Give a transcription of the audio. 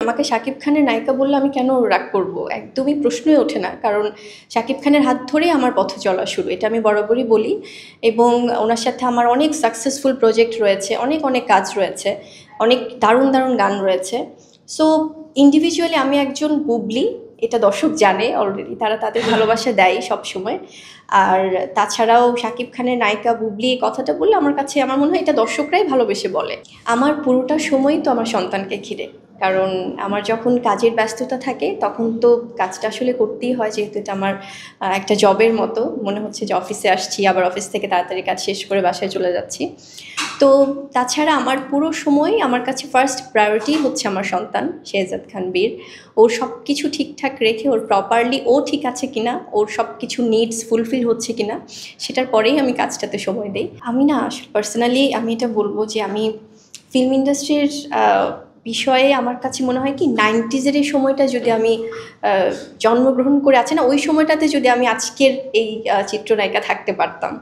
আমাকে শাকিব খানের নায়িকা বললে আমি কেন রাগ করব? একদমই প্রশ্নই ওঠে না। কারণ শাকিব খানের হাত ধরেই আমার পথ চলা শুরু। এটা আমি বরাবরই বলি এবং ওনার সাথে আমার অনেক সাকসেসফুল প্রজেক্ট রয়েছে, অনেক কাজ রয়েছে, অনেক দারুণ গান রয়েছে। সো ইন্ডিভিজুয়ালি আমি একজন বুবলি, এটা দর্শক জানে অলরেডি, তারা তাদের ভালোবাসা দেয় সবসময়। আর তাছাড়াও শাকিব খানের নায়িকা বুবলি এই কথাটা বললে আমার কাছে আমার মনে হয় এটা দর্শকরাই ভালোবেসে বলে। আমার পুরোটা সময়ই তো আমার সন্তানকে ঘিরে। কারণ আমার যখন কাজের ব্যস্ততা থাকে তখন তো কাজটা আসলে করতেই হয়, যেহেতু এটা আমার একটা জবের মতো। মনে হচ্ছে যে অফিসে আসছি, আবার অফিস থেকে তাড়াতাড়ি কাজ শেষ করে বাসায় চলে যাচ্ছি। তো তাছাড়া আমার পুরো সময় আমার কাছে ফার্স্ট প্রায়োরিটি হচ্ছে আমার সন্তান শেহজাদ খান বীর। ওর সব কিছু ঠিকঠাক রেখে ওর প্রপারলি ও ঠিক আছে কিনা, ওর সব কিছু নিডস ফুলফিল হচ্ছে কিনা, সেটার পরেই আমি কাজটাতে সময় দিই। আমি না আসলে পার্সোনালি আমি এটা বলবো যে আমি ফিল্ম ইন্ডাস্ট্রির বিষয়ে আমার কাছে মনে হয় কি 90s এই সময়টা যদি আমি জন্মগ্রহণ করে আছে না, ওই সময়টাতে যদি আমি আজকের এই চিত্রনায়িকা থাকতে পারতাম